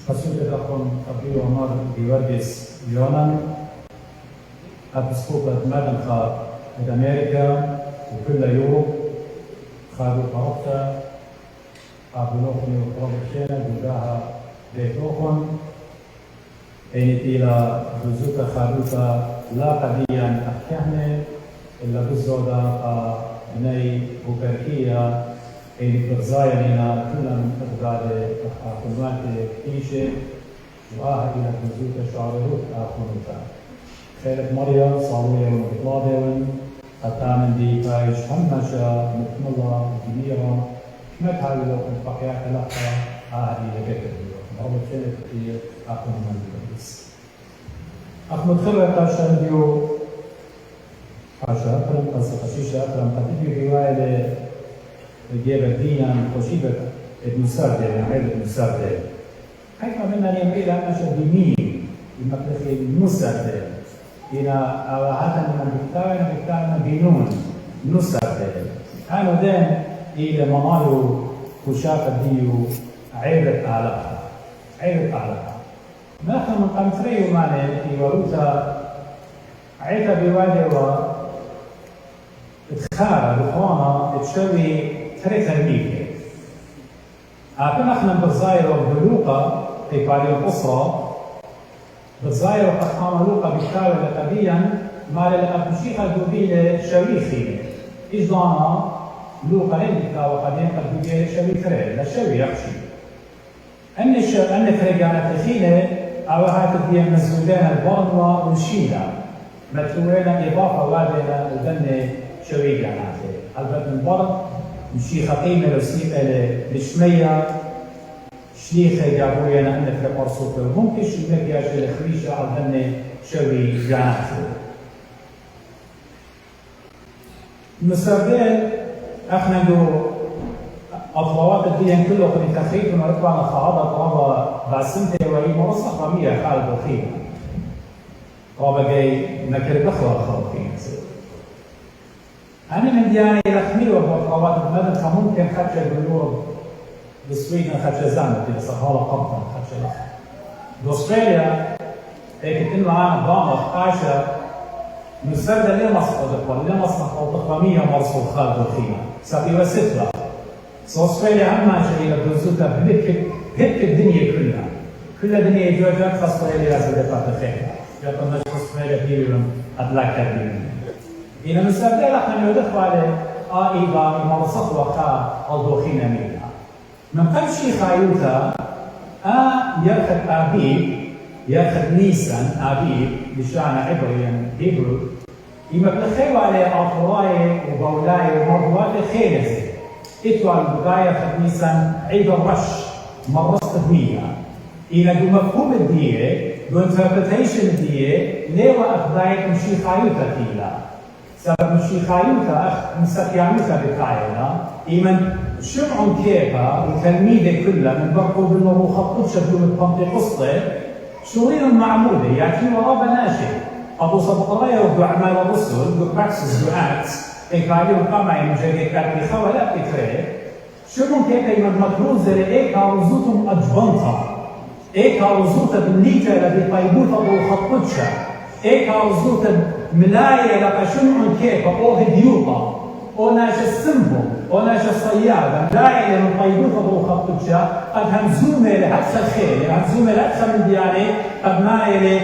Kasutetakom Abdul Omar Georgis Jonan, Episkopet Medencha من أمريكا وكل يوروب خادوا قرطة قابلوخني وقربشينا جداها بيتوخن إني إلى بزوكا خادوتا لا قديا أحكامي إلا بزودا بني وبركية إني برزايا لنا كلهم أقداد أخوات إيشي وآها إلى بزوكا شعرهوت أخوتا خيرت مريم صاوية ومطلابة قطعنا دي فايش همشا مكملة جميلة ما تحاولوا أن تبقيها كلاقة هذه لبيتر مرة خيرت كتير أخو من البيس أخو متخبر قاشا ديو قاشا أكرم قصة قشيشة أكرم قديبي رواية لجيبة دينا قشيبة ابن سردة يعني عيد ابن سردة حيث منا يميل أنشا بمين المطلقي المسردة إلى هذا من بكتابنا بنون نسرة أنا دين إلى منالو كشاف ديو عيبة علاقة نحن من قمتري وماني في وروتا عيبة بواجه وإدخار بخوانا تشوي ثلاثة ميكي أكون نحن بالظاهر والبلوقة في باريو الأسرة بالظاهر وقد قام لوقا بكتابة لقبيا ما للأبوشيخة دوبيل شويخي إجلانا لوقا لندكا وقدين قد دوبيل شويخري لا شوي يخشي أن فريقانا تخيلة أو هات الدين مزودين البرنوة والشيلة مدفوعين إضافة وادنا البن شويقاناتي البن البرن مشيخة قيمة لشمية شليخة جابويا أنا في قرصوك ممكن شو نبي أجل خريجة على ذني شوي جاناتي مسابقين احنا ندو أطلوات الدين كله قد تخيط ونركبنا خاضة طلبة بعسنتي وهي مرصة قامية خالد الخيمة طلبة جاي نكر بخوة الخلقين أنا من دياني لخميل وأطلوات المدن فممكن خدشة بالنور بالسويد خدشة زانة كده صهالة قبطة خدشة لخ بأستراليا هيك تنو عام ضامة قاشة مسردة ليه مصر ليه مصر التقامية مرسول خالد الخيمة سابي وسترة أستراليا عما شيء لبرزوتها بهك الدنيا كلها الدنيا جوجات خاصة اللي لازم يقطع الخير يقول نشخص أستراليا بيرم أدلاك بيرم إذا مسردة لحنا يدخل على إيضا مرسط وقا الدوخين منها من قبل شي خايوتا ياخذ أبيب ياخذ نيسان أبيب بشأن عبري هيبرو إما بلخيو على أطراي وبولاي ومرضوات خينزي إتوال بقايا خد نيسان عيد الرش مرصت بنية إلى دو مفهوم الدية دو interpretation الدية ليوا أخذايت مشي خايوتا تيلا سبب مشي خايوتا أخ مسكيانوتا بكاينا إيمن شمعون كيفا وتلميذه كلها من برقوا بالنور خطوط شبدو من بنتقسطة شغلين معمولة يعطي ورابة ناشئ أبو صدق الله يرد أعمال الرسل دو براكسس دو أكتس إنكاريو قامع مجرد كاتبي خوا لا بكرة شمعون كيفا يمن مطروزة لإيكا وزوتهم أجبنطة إيكا وزوتة بالنيكا لدي طيبوطة دو خطوطشا إيكا وزوتة ملاية لقى شمعون كيفا أو هديوطة أو ناشا السمبو أو ناشا الصيادة ملاية من طيبوطة دو خطوطشا قد همزومة لهدخل خير همزومة لهدخل من ديانة قد مايلة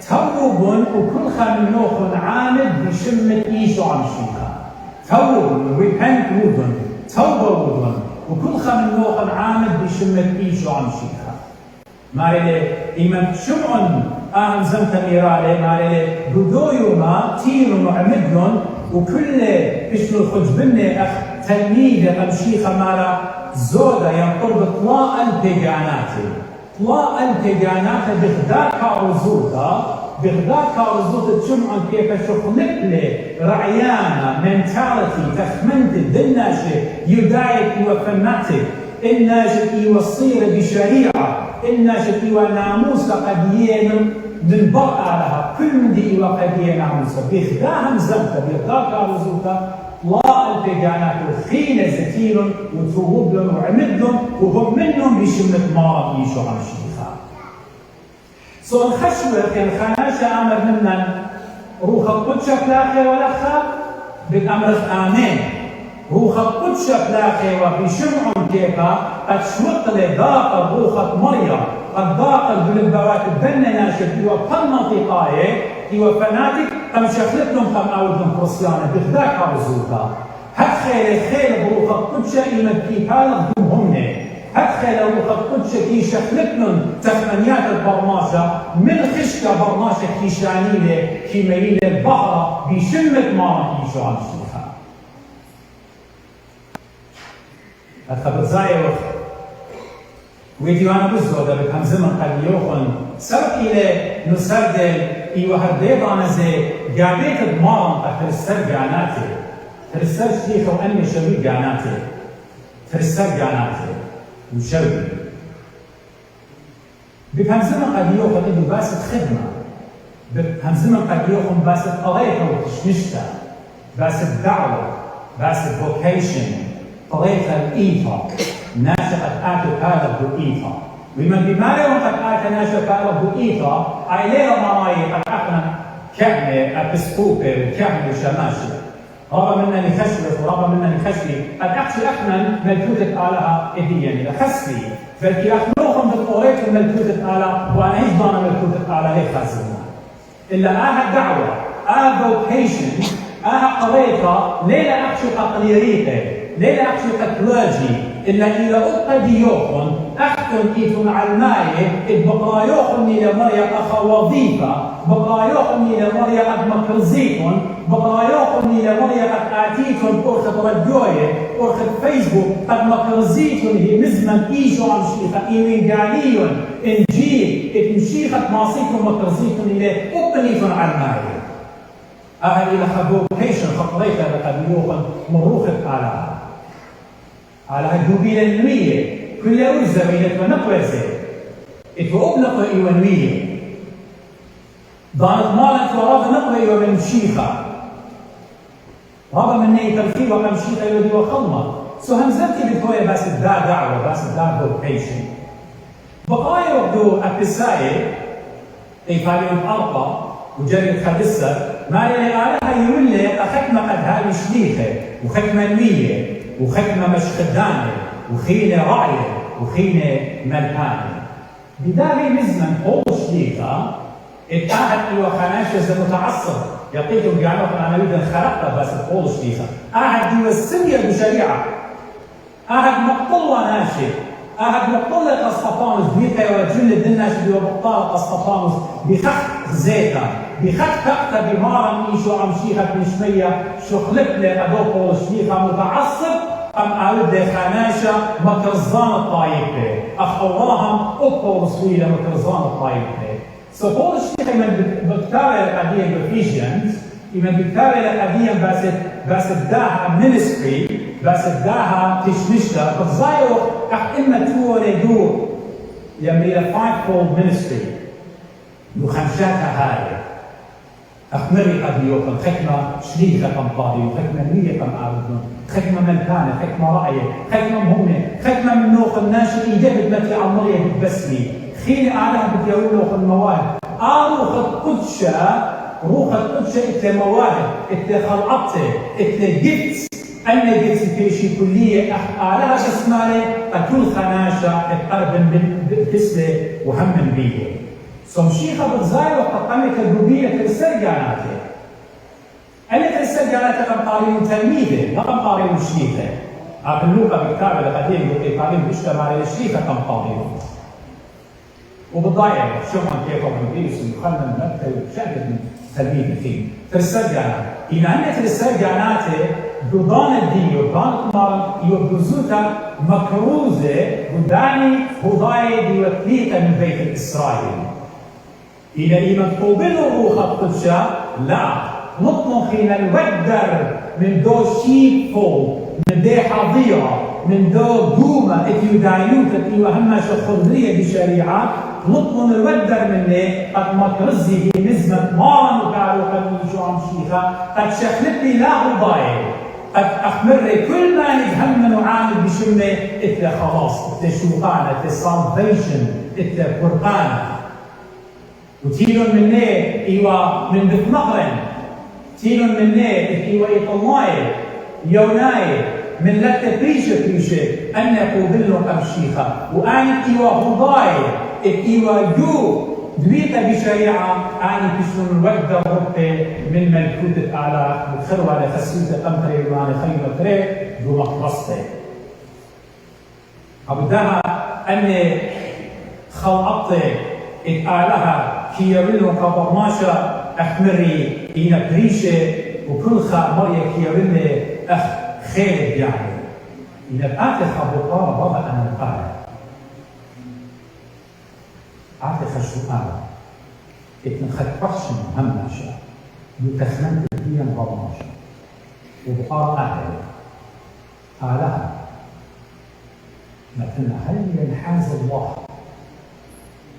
توبون وكل خان نوخن عامد بشمة إيشو عم شيخا توبون ريبنت وودن توبة وودن وكل خان نوخن عامد بشمة إيشو عم شيخا مايلة إيمان شمعن زمتا ميرالي مايلة بدويو ما تيرون وعمدن وكل بشنو الخجبنة أخ تلميذة أمشيخة مالا زودة ينقرب طلاء البيجاناتي طلاء البيجاناتي بغداد كارزوتا تشمعن كيف شخنق لي رعيانا منتاليتي تخمنت الدناشي يدايك وفناتك الناشد يوصير بشريعة الناشد وناموس قد ينم من برأة لها كل من دي وقد يناموس بغداهم زمتا بغداد كارزوتا طلاء البيجانات وخين زتين وتوبلن وعمدن وهم منهم بشمة مرض يشو عم شيخا نخشوه كان خاناشة أمر منا روح قدشة بلاخي ولخا بالأمر آمين روح قدشة بلاخي وبشمعهم كيفا قد شمط لذاق روح مريم قد ضاق بالبوات الدنيا ناشد وقنطقاية وفناتك قم شخلتهم قم أولهم كرسيانة بخداك عرزوها هات خير بروح القدشة إيمن كيفالك دمهمني هات خير بروح القدشة كي شخلتهم تخمنيات البرماشة من خشكة برماشة كي شانيلة كي ميلة البحرة بشمة مارا كي شو عم شيخها الخبر زاير ويديوانا بزوغة بكم زمن قد يوخن سرق إلى نسردل إيوه هرديضانا زي قابيت دمارن أخرستر قاناتي خرستر شيخة وأني شوي قاناتي خرستر قاناتي وشوي بكم زمن قد يوخن إنه باسد خدمة بكم زمن قد يوخن باسد قضية وتشمشتا باسد دعوة باسد فوكيشن قضية الإيفا ناشئة آتو هذا بإيفا ومن بماري وقد آتى ناشئة هذا بإيفا عيليها مرايي قد أقنا كهنة أبسكوبة وكهنة وشماشة رغم أنني خشبة ورغم أنني خشبي قد أخشي أخنا ملكوتة آلها إديا خسبي فالكي أخلوهم بالطوريت ملكوتة آلها وأنا إيش ضانا ملكوتة آلها هي خاسرنا إلا آها دعوة آها فوكيشن آها قضيتها ليلة أخشي قليريته ليلة أخشي كلوجي إلا إذا أبقى يوخن أختم إيتون على الماية بقى يوخن إلى مريم أخا وظيفة بقى يوخن إلى مريم قد مكرزيتون بقى يوخن إلى مريم قد آتيتون أرخد راديوية أرخد فيسبوك قد مكرزيتون هي مزمن إيجو عم شيخة إيمين قاليون إنجيل إتمشيخة ماصيتون مكرزيتون إلى أبقى على الماية أهل إلى خبوكيشن خطريتها لقد يوخن مروخة على الجوبيل النوية كل وزة بينت ونقوزة اتوقلق إيوانوية ضانت مالت وراد نقوة إيوان مشيخة رغم أنه ترفيه وقم مشيخة يودي وخلمة همزتي بتوية بس الدا دعوة بس الدا فوكيشن بقايا وقدو أبساية إيفاليون أرقى وجري خدسة ما يلقى يقول لي أخكمة قد هذه شليخة وخكمة نوية وختمة مش خدانة وخينة رعية وخينة ملكانة بداري مزمن قول شليقة اتاحت إيوه خاناشة متعصب يعطيكم بيعنوكم أنا أريد أن خرقت بس قول شليقة أحد إيوه السمية بشريعة أحد مقتل وناشي أحد مقتل الأسطفانوس بيتا يوجل الدناش بيوه مقتل الأسطفانوس بخط زيتا بخط تقتا بمارا إيشو عم شيخة بنشمية شو خلق لي أدو قول شليقة متعصب أم أعود خاناشة مكرزان الطايبة أخوراهم أبقوا رسولي مكرزان الطايبة سبول الشيخ من بكتابة القديم بفيجنز من بكتابة القديم بس داها مينستري بس داها تشمشتا بتزايو أحكمة توري دور يميل فايفولد مينستري وخمشاتها هاي أخمري قديوكم خكمة شليخة كم قاضي وخكمة نية كم أعرضنا خكمة ملكانة خكمة رأية خكمة مهمة خكمة من نوخ الناشئ إيجابت متي عمرية بتبسمي خيلي أعلها بتياول نوخ المواهب روخ القدشة إتلي مواهب إتلي خلقته إتلي جبت أنا جبت في كلية أعلها اسمالي أكل خناشة اتقرب بتسلي وهم بيه سمشيخة بتزاير وقطمت الجوبية السرقاناتي أنا السرقاناتي قم قارين تلميذة ما قم قارين شليخة أقلوها بالكتابة القديم قارين بيشتغل على الشليخة قم قارين وبالضايع شوفوا كيف هم بيجلسوا يخلنا نبتل بشكل تلميذ فيه السرقانات إن أنا السرقاناتي بضان الدين وبضان المال يبرزوها مكروزة وداني هضاي بوثيقة من بيت الإسرائيل إلى إيمان قوبلوا روح القدشة لا مطمخين الودر من دو شيب فول من دي حظيرة من دو دومة اتيو دايوت اتيو همش خضرية بشريعة مطمن الودر مني قد مكرزي بنزمة مارن وقالوا قد يجوا عم شيخة قد شخلتني لا هضاي قد أخمري كل ما يتهمن وعامل بشمة اتلا خلاص اتلا شوقانة اتلا salvation اتلا قرآن وتيلون مني إيوا من بتنقرن تيلون مني إيوا إيطماي يوناي من لك بريشة أن يقودلو أمشيخة وأنا إيوا هضاي إيوا جو دويتا بشريعة أنا بشنو الوقت ربي من ملكوت على الخروة على خسوتة أمتري وأنا خيمة تري دو مقرصتي أبداها أني خلقتي إتقالها كيرلو كبرماشة أحمري إينا بريشة وكل مريا كيرلي أخ خالد يعني إذا بقاتل خبطارة بابا أنا القارئ عارف خشوقارة اتنخد بخشم هم ناشا متخنن تبديا برماشا وبقارة أهل قالها مثلا هل ينحاز الله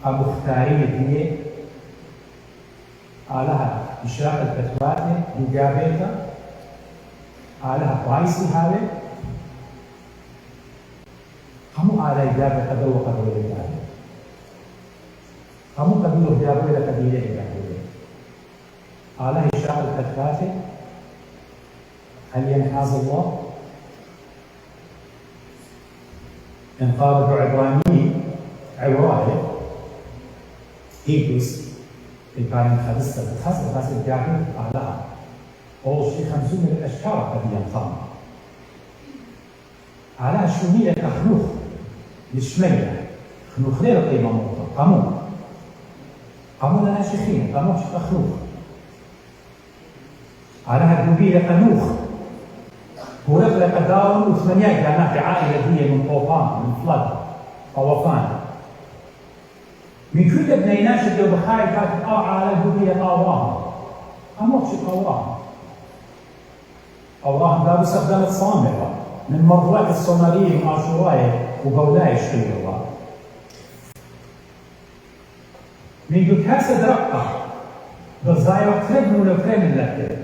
أبو اختاري دي قالها إشاء الفتواتي مجابيتا قالها قايسي هذا قاموا على إجابة قدر وقدر الإجابة قاموا قبيلوا إجابة إلى قبيلة إجابة قالها إشاء الفتواتي هل ينحاز الله؟ إن قال بعبراني عبراني هيكوس الكائن خلصت بخاصة بس الجاهل قالها أول شيء 50 من الأشكال قد ينقام على شميلة خنوخ لشمية خنوخ غير قيمة مرتبطة قامون ناشخين قامون خنوخ على هالدوبية قنوخ ورفلة قداون وثمانيات كانت عائلة دي من طوفان من فلد طوفان من كل ابني ناشد لو بخاي كانت على الدوبية قاواها قامون قاواها الله باب استخدام الصامرة من مرضوات الصومالية وعاشوراية وقولاي شيء الله من جكاسة درقة بالزايرة تربنوا لفريم لك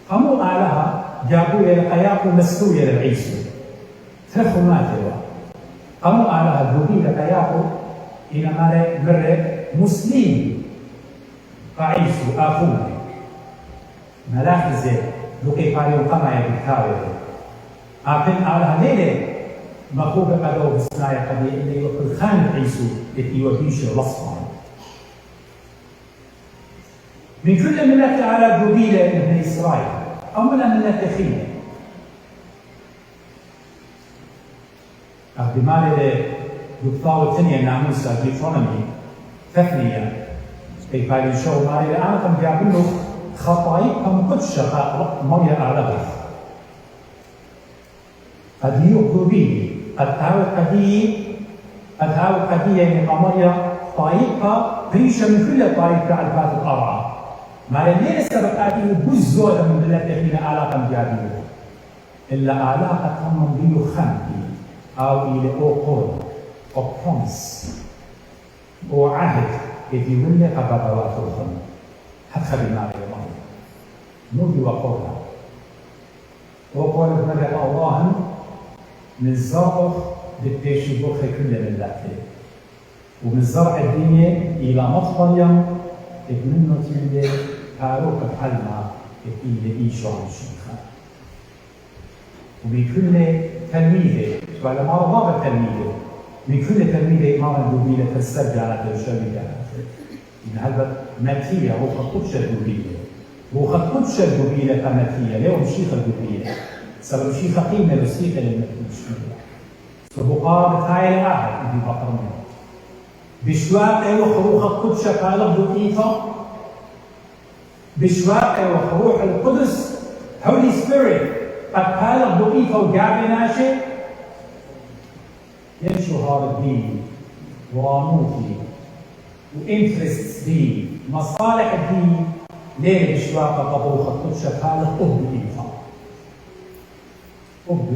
قاموا أعلاها جابوا إلى قياق مسكوية للعيسو ترخوا ماتوا قاموا أعلاها دوبي لقياق إلى مرة مسلم قعيسو آخونا ملاحظة لقي قال يقام بالكاوي أكن على ليلة مقوب قدو بسنايا قدي اللي يقول خان عيسو يوبيش الوصفة من كل ملة على قبيلة ابن إسرائيل أولا ملة خيلة بمال دكتور الثانية ناموسا جيترونومي تثنية كيف يشو مالي الآن كم جابلو خطايقهم قد شقاء مريا أعلغف قد يقضي قد هاو قدية من مريا طايقة بريشة من كل طايقة على الفات الأرعى ما لدينا سبق آديه بزودة من التي حين آلاقا جابيه إلا آلاقا تمام بيو خانتي أو إلى أوقول أو promise أو عهد إذ يولي قبضوات الخمر حتى بالمعنى المعنى نودي وقولها وقول ابن الله من زرع بالبيش بوخ كل من ذاته ومن زرع الدنيا إلى مطفريا ابن نتيجة هاروك بحلمة إلى إيشو عن الشيخة وبكل تلميذة وعلى مرضى بالتلميذة بكل تلميذة إمام الدوبيلة تسترجع على الشبكة إن هذا ماتية هو خطوش الدوبيلة هو خطوش الدوبيلة كماتية ليه شيخ الدوبيلة سبب شيخ قيمة بسيطة للمتوشمية سبقا بتاعي الواحد اللي بطرمه بشواق وخروح القدس قال دوبيتا بشواق وخروح القدس Holy Spirit قد قال دوبيتا وقابل ناشي يمشوا هذا الدين وراموتي وانترست دين مصالح الدين ليه بشواق طبوخ القدس قال دوبيتا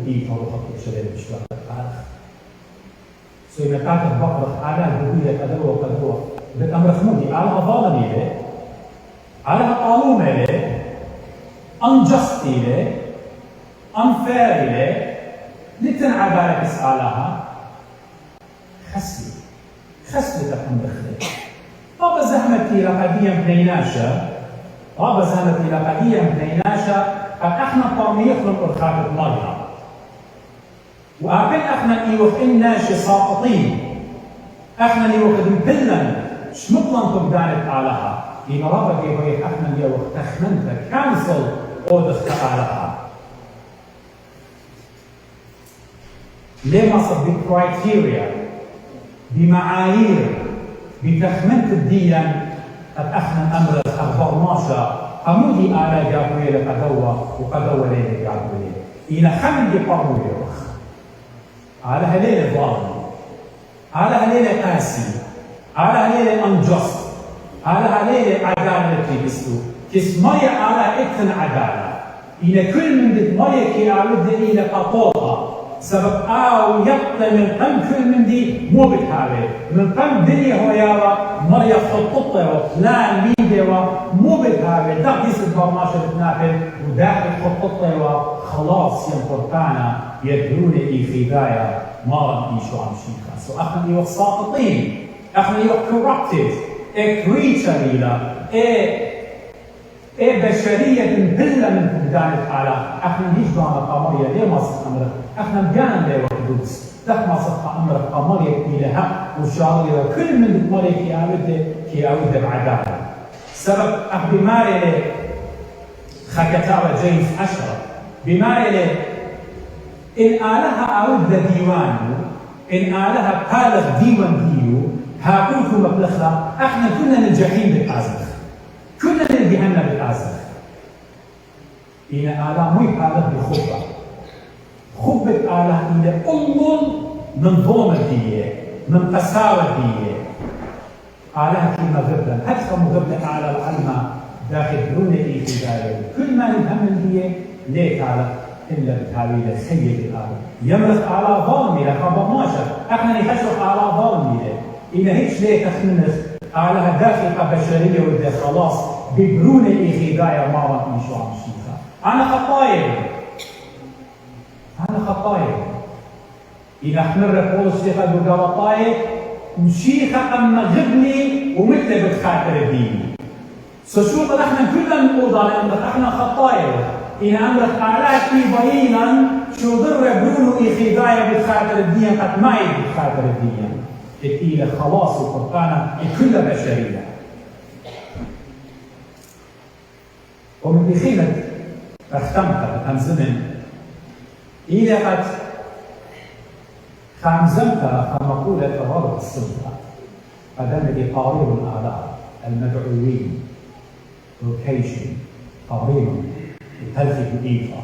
إيفا وخطوة شباب بشواق الآخر سوى مكاتب بقرة على دوبيلة قدوة بالأمر خمودي على ظالم إليه على قانون إليه unjust إليه unfair إليه لتنعى بالك اسألها خسلي تكون بخير بابا زهمتي لقديم بنيناشا بابا زهمتي لقديم بنيناشا قد احنا طرميخ الخاطب مريم وأعطين احنا ايوخ الناشي ساقطين احنا ايوخ دمبلن شمطلن تبدانت علىها إن رابط يبغيك احنا ايوخ تخمنت كانسل اودخت علىها ليه ما صد بكرايتيريا بمعايير بتخمنت الدين قد احنا امر البرماشة قمودي آلا جابوية وقدوة ليلة جابوية إن خمن دي قرموية على هليلة ظالم على هليلة قاسي على هليلة unjust على هليلة عدالة بيستو كس مية على إكتن عدالة إن كل من دي مية كي أعود إلى قطوطة سبب يبقى من قم كل من دي مو بتهاوي من قم دنيا هو يارا مريا خططة لا ميديا مو بتهاوي داخل يسد برماشة بتنافل وداخل خططة وخلاص ينطرقانا يدرون خدايا ما نيشو عم شيخا سو احنا يوق ساقطين احنا يوق corrupted كريتشر إلى بشرية بلا من فقدان على احنا نيجي على قمرية ليه ما صدق امرك احنا مجانا ليه وقدوس تخ ما صدق امرك قمرية إلها وشاغلة كل من القمرية كي أود بعدالة سبب بماري خكتاوة جيمس أشرف بماري إن آلها أود ديوانه إن آلها بالغ ديوان ديو هاكلكم مبلغها احنا كنا الجحيم بالأزخ كنا الجهنم بالأزخ إن آلها مو بالغ بخبة خبة آلها إن من ظلم الدية من قساوة الدية آلها كلمة غبلة هدخل مغبلة على العلمة داخل برونة في ذلك كل ما نفهم الدية ليه تعالى إلا بتاويل السيد الآن يمرخ على ظالمي لخبر ماشا احنا نخشوخ على ظالمي إن هيك ليه تخنخ على دقيقة بشرية وده خلاص ببرونة إخدايا ما نشو عم شيخا أنا خطاير إن أحمر قول الشيخة بقرطاير مشيخة أما غبني ومثل بتخاطر الدين سشوط احنا كلنا نقول على احنا خطاير إن أمرك أعلاك بينا شو ضر برونو إخدايا بتخاطر الدين قد ما بتخاطر الدين إلى خلاص القرآن لكل بشرية ومن بخيمة اختمت عن زمن إلى قد خامزمت مقولة الرب السلطة قدم قارب الآلاء المدعوين location قارب تلفت إيفا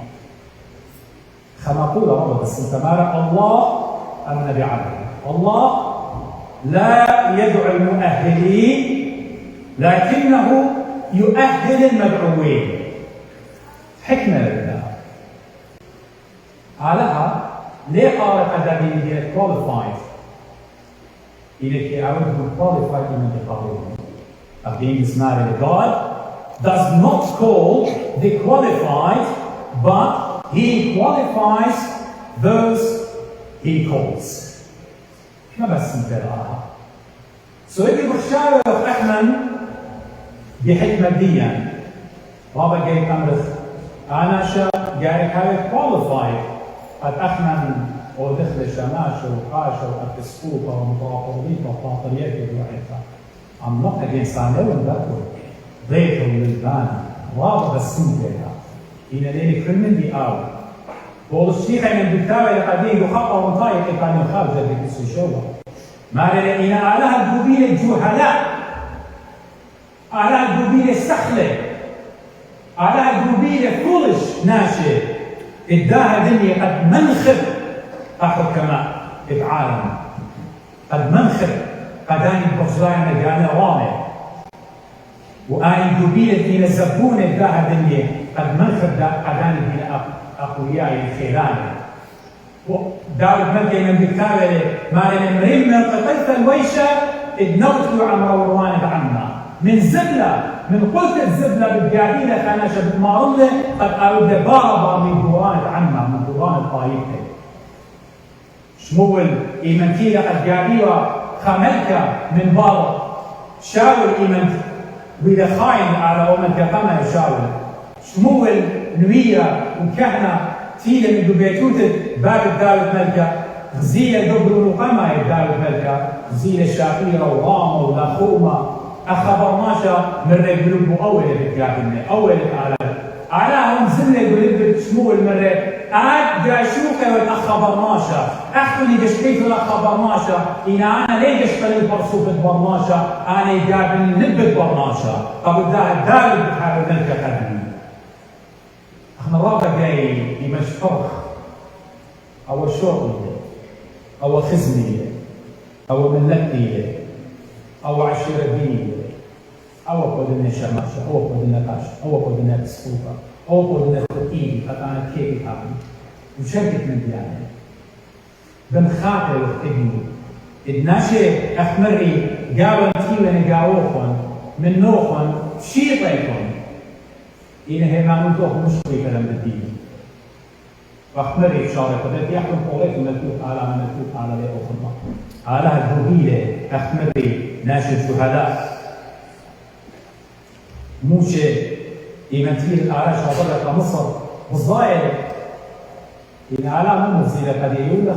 كما قول رب السلطة الله النبي عليه الله لا يدعو المؤهلين لكنه يؤهل المدعوين حكمة لله علىها ليه قال قدامي هي qualified إذا كي أعود qualified من القبول of being married God does not call the qualified but he qualifies those he calls ما بس نتابعها. سؤالي بخشاوي احنا بحكمة ديا. بابا جاي أمرخ أنا شا جاي هاي qualified قد احنا ودخل الشماشة وقاشة وأكسفوطة ومطاقرية وطاقريات وحيثا. I'm not against I know in that way. ضيطة وللبان رابط السنتها. إن ليلي كل من دي آوي. والشيخ من بالتالي لقديم وخطأ ومطايق كان يخالف ذلك السشوة. ما لأن علىها الجبيل الجهلاء علىها الجبيل السخلة علىها الجبيل فولش ناشئ اداها دنيا قد منخر حكماء العالم قد منخر قداني بخزران جانا رامي وآن الجبيل دين الزبون اداها دنيا قد منخر قداني دين أقوياء الخيران داود مكي من بالكامل ما لم يمرين من قطيفة الويشة ادنوت عن روان بعنا من زبلة من قلت الزبلة بالجاهلة كان شبه مارله قد أرد بابا من دوران عنا من دوران الطايفة شمول إيمانكيلة قد جاهلة خملكة من بابا شاول إيمن وإذا خاين على أومن كقمة شاول شمول نوية وكهنة تيلا من بيتوت باب الدار الملكة غزيلة قبل وقمة الدار الملكة غزيلة شافيرة وغامة ولخومة أخبر ماشا من رجل أول الكابنة أول الآلة علىهم زلة يقول شمول مرة عاد جاشوكا والأخبر ماشا أخذني جشتيت والأخبر ماشا إن أنا ليه جشتني برصوف برماشا أنا يقابل نبت برماشا قبل ذا دارب بحال الملكة قدمي احنا الرابع جاي يمشفرخ أو شغل أو خزمية أو ملتية أو عشيرتية أو قدنا شماشة أو قدنا قاش أو قدنا بسفوفة أو قدنا تقييم فأنا كيف هذا وشركة من ديانة بنخاطر وقتني الناشئ أخمري قاوة تيوان قاوخون من نوخون شيطيكون إن هي ما ننتوخ مشكلة كلام الدين وأخمري بشارة قدرت يحكم قوليك ملكوت على ملكوت على لأخرى على الهبيلة أخمري ناشئ شهداء موشي إيمانتير الأعلى شاطرة مصر والظاهر إن أعلى من مزيلة قد يقول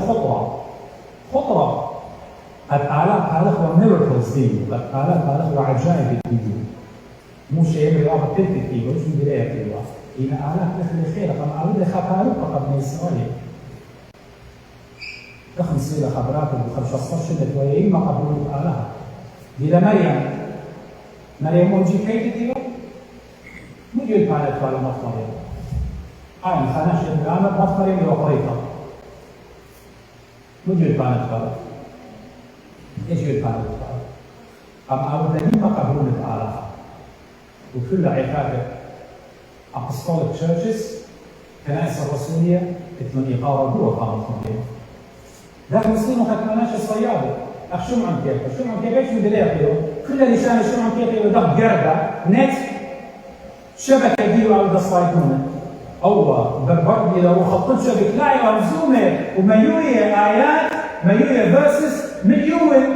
خطرة قد أعلى خالق وميركلز دي قد أعلى خالق وعجائب دي موشي يمري أبا تلك كيلو شو بداية كيلو إن أعلى دخل خير قام أعود خبرات فقط من إسرائيل دخل سيلة خبرات وخمس أصفار شدة ويا إما قبول أعلاها إلى مريم وجي كيف دي مجيء بعد فعل مطمئن عين خانش الآن مطمئن وقريطة مجيء بعد فعل يجي بعد فعل أم أولادين ما قبلون الآلة وكل عقابة apostolic churches كنائس الرسولية تتمنى يقاربوا وقاموا فيها لكن مسلمين وختمناش الصيادة أخشم عن كيف أخشم عن كيف إيش بدي أقوله كل لسان أخشم عن كيف يضغط قردة نت شبكة ديو على الصيدونة أو بربردي لو خطط شبكة لا يرمزومة وميوية آيات ميوية فيرسس مليون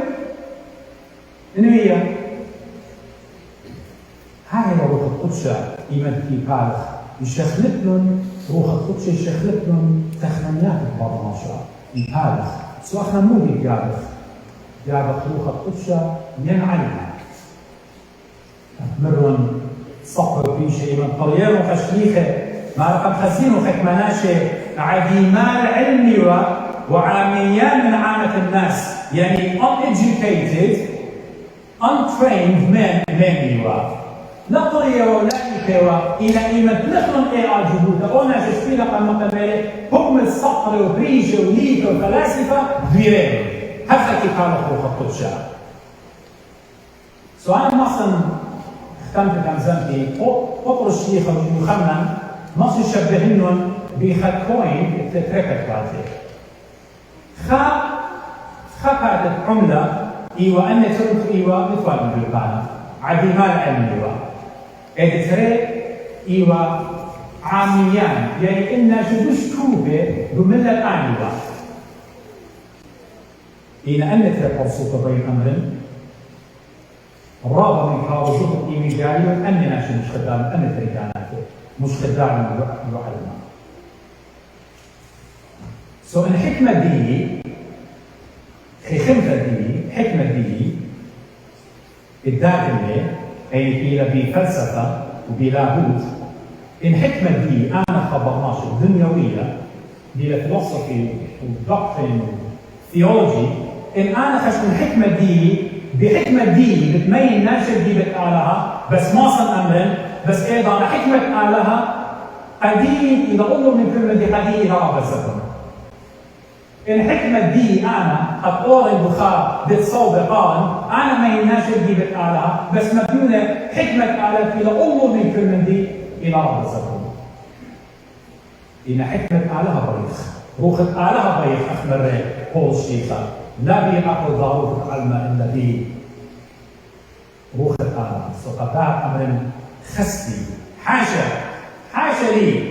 نوية هاي روح القدس إيمان في بالغ يشخلت لهم روح القدس يشخلت لهم تخمينات البرمجة بالغ سو احنا مو بالغ روح القدس ينعلها مرون صقر في شيء من طريان وخشليخه ما رقم خسين وختمناشه عديمان علمي وعاميان من عامة الناس يعني uneducated untrained men لا طريقة ولا إيكوا إلى إيمان تلخلن إيه الجهود أنا شفينا قام قبله حكم الصقر وبريش وليك وفلاسفة غيره هذا كيف قال روح القدس سؤال مثلا اختمت كم زمتي أطرش الشيخ يخمن ما يشبهنهم بخد كوين تتركت بعده خا عملة إيوة أن ترك إيوة مثل بالبانا عديمان علمي إدتري إيوة عاميان يعني إننا شدوش كوبة بملة آنيوة إن أن ترك الصوت بين أمرين الرابع من كاوزوك إيميجاريو أننا شو مش خدام أن تريكاناته مش خدام يعلم سو الحكمة دي حكمة دي الداخلية أي فيها بفلسفة وبلاهوت الحكمة دي أنا خبرناش الدنيوية دي الفلسفة والدكترين والثيولوجي إن أنا خشت الحكمة دي بحكمة دي بتمين ناشر دي بتقالها بس ما صن أمرن بس أيضا حكمة قالها قديم إذا قلوا من كلمة دي قديم إذا بسكم الحكمة دي أنا أقول البخار بتصوب قال أنا ما يناشر دي بتقالها بس مبنونة حكمة قالت إذا قلوا من كلمة دي إذا بسكم إن حكمة قالها بريخ روخت قالها بريخ أخبر قول الشيخة لا بيعقل ضروره العلم إلا به روح الآلة سقطاء أمر خسي حاشا لي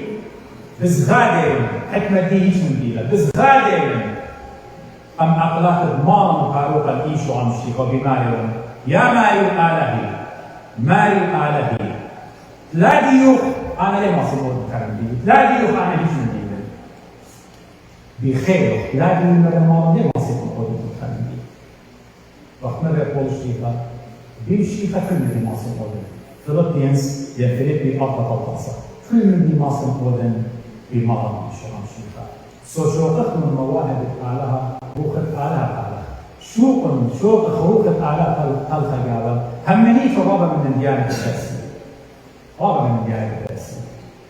بس غادر حكمة دي هيش مدينة بس غادر أم عقلات مارا مقاروقا إيشو عم شيخ وبماريو يا ماريو آلهي ماريو آلهي لا ديوخ أنا ليه ما صمود بكلام دي لا ديوخ أنا ليش من دي بخير لا ديوخ مرة ليه ما صمود بكلام دي وقت ما بيقول الشيخة بيمشيخة كل من دي ما صمود فيلبينز يا فيليبي أطلق القصة كل من دي ما صمود بمارا إيشو عم شيخة سوشوقت من مواهب أعلاها روخت أعلاها شوق خروقت أعلاها خلقها قابل همني فرابة من الديانة الأساسية رابع من الديانة الأساسية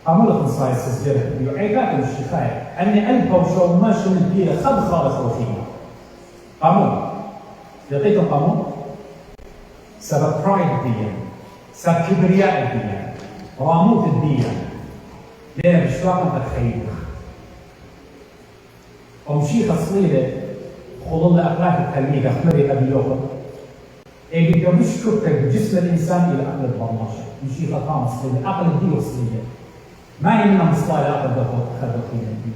أمولة صاير سجلت بيعيقات الشفاية أني ألبا وشو ماشي من الديرة خد خالص روحية قانون لقيتم قانون سبب برايد الديانة سبب كبرياء الديانة راموت الديانة لأن بشواقنا تتخيل ومشيخة صغيرة خضم لأخلاق التلميذ أخمري أبي يوغل إيه بدأ مشكلتك بجسم الإنسان إلى عقل البرمجة مشيخة قامة صغيرة عقل الدين صغيرة ما هي منها مصطلح عقل خلقين الدين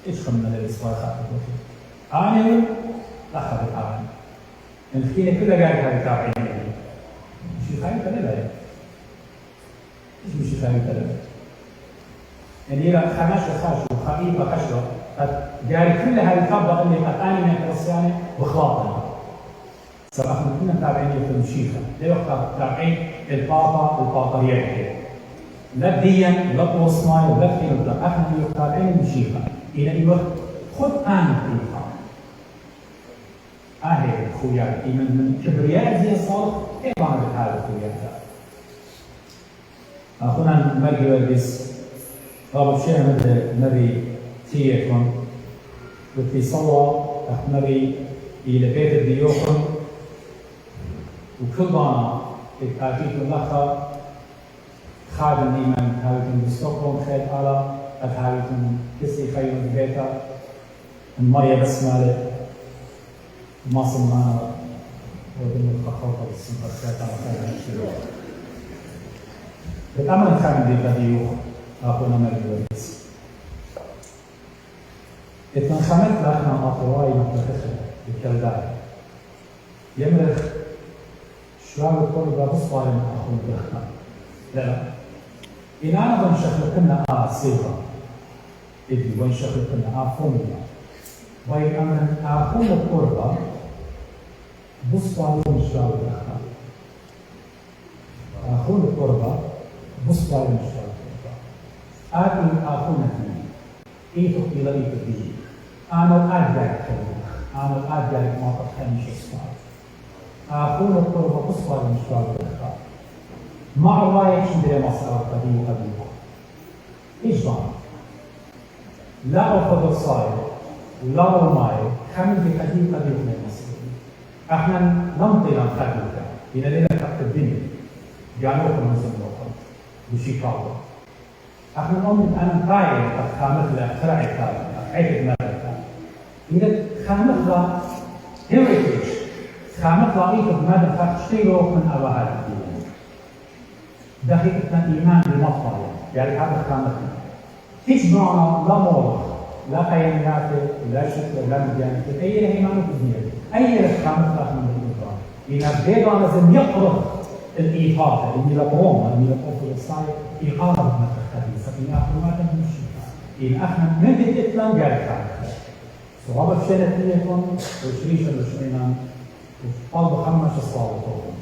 إيش خمنا للإصطلاح خلقين عاني لا خلق عاني الخينة كلها قاعدة هاي تابعين الدين مشيخة هاي تلالة إيش مشيخة هاي تلالة يعني إلى خماشة خاشة وخائبة خشرة جاري كل هذه الخبرة اللي أتاني من الكريستياني وخلاطنا. صار احنا كنا تابعين في المشيخة، ليه وقت تابعين البابا لا ديا لا بوصماي لا كيلو احنا تابعين المشيخة، إلى أي وقت خذ آن الطريقة. هي خويا من كبرياء زي الصالح كيف أنا بحال خويا أخونا مرقي ورقس رابط شيء نبي تيكم وفي صلاة أخنبي إلى بيت الديوخن وكل ضانا أكيد لك خادم إيمان هاويتم بستوكهولم خير على هاويتم كسي خير بيتا المريا بسمالة ما صمنا ودم الخطوة بالسنة خير على خير الشروع بالأمر خادم بيت الديوخن أخونا مرقي ورقس اتنخمت لأخنا أطواي متلخخة بالكلداء يمرخ شوال الطربة بصواري من أخونا بلخنا لا إن أنا بنشخلقنا صيغة إدي بنشخلقنا فورمولا وإن أنا أخونا الطربة بصواري من شوال بلخنا أخونا الطربة بصواري من شوال بلخنا آكل أخونا فيه إيتو إلى إيتو دي أنا أدرك أنا أدرك ما تفهمش الصلاة أخونا الطلبة قصوى المشوار بالإخراج مع رواية شندري مسألة قديم وقديمة إيش ضعنا؟ لا أرثوذكساي ولا روماي خمل بقديم من المسيحيين إحنا نمضي لنخدمك إلى ليلة تحت الدنيا جانوك المنزل الوطن بشيكاغو إحنا نؤمن أن طاير قد خامت لاختراع التالي عيد المدرسة إذا خامت لا هيريتج خامت لا عيد المدرسة تشتيله من أبهات الدين دقيقة إيمان بالمطلع يعني هذا خامتنا هيش نوعنا لا مورخ لا قيميات لا شكل لا مديانة أي إيمان بالدين أي خامت لا من الإنسان إذا بيضا لازم يقرب الإيقاظة اللي لبروما اللي لبروفيساي إيقاظة بالمدرسة فإن أخذ ما تنمشي إن احنا من الإسلام قال تعالى صواب الشنة ليكم وشريش الشنة وقلب خمس الصلاة توقم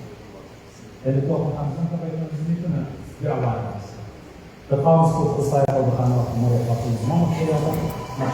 اللي توقم خمسة فبين الزميتنا بأعوان نفسه بقام سكوت قصايا قلب خمس مرة فقط ما مخيرا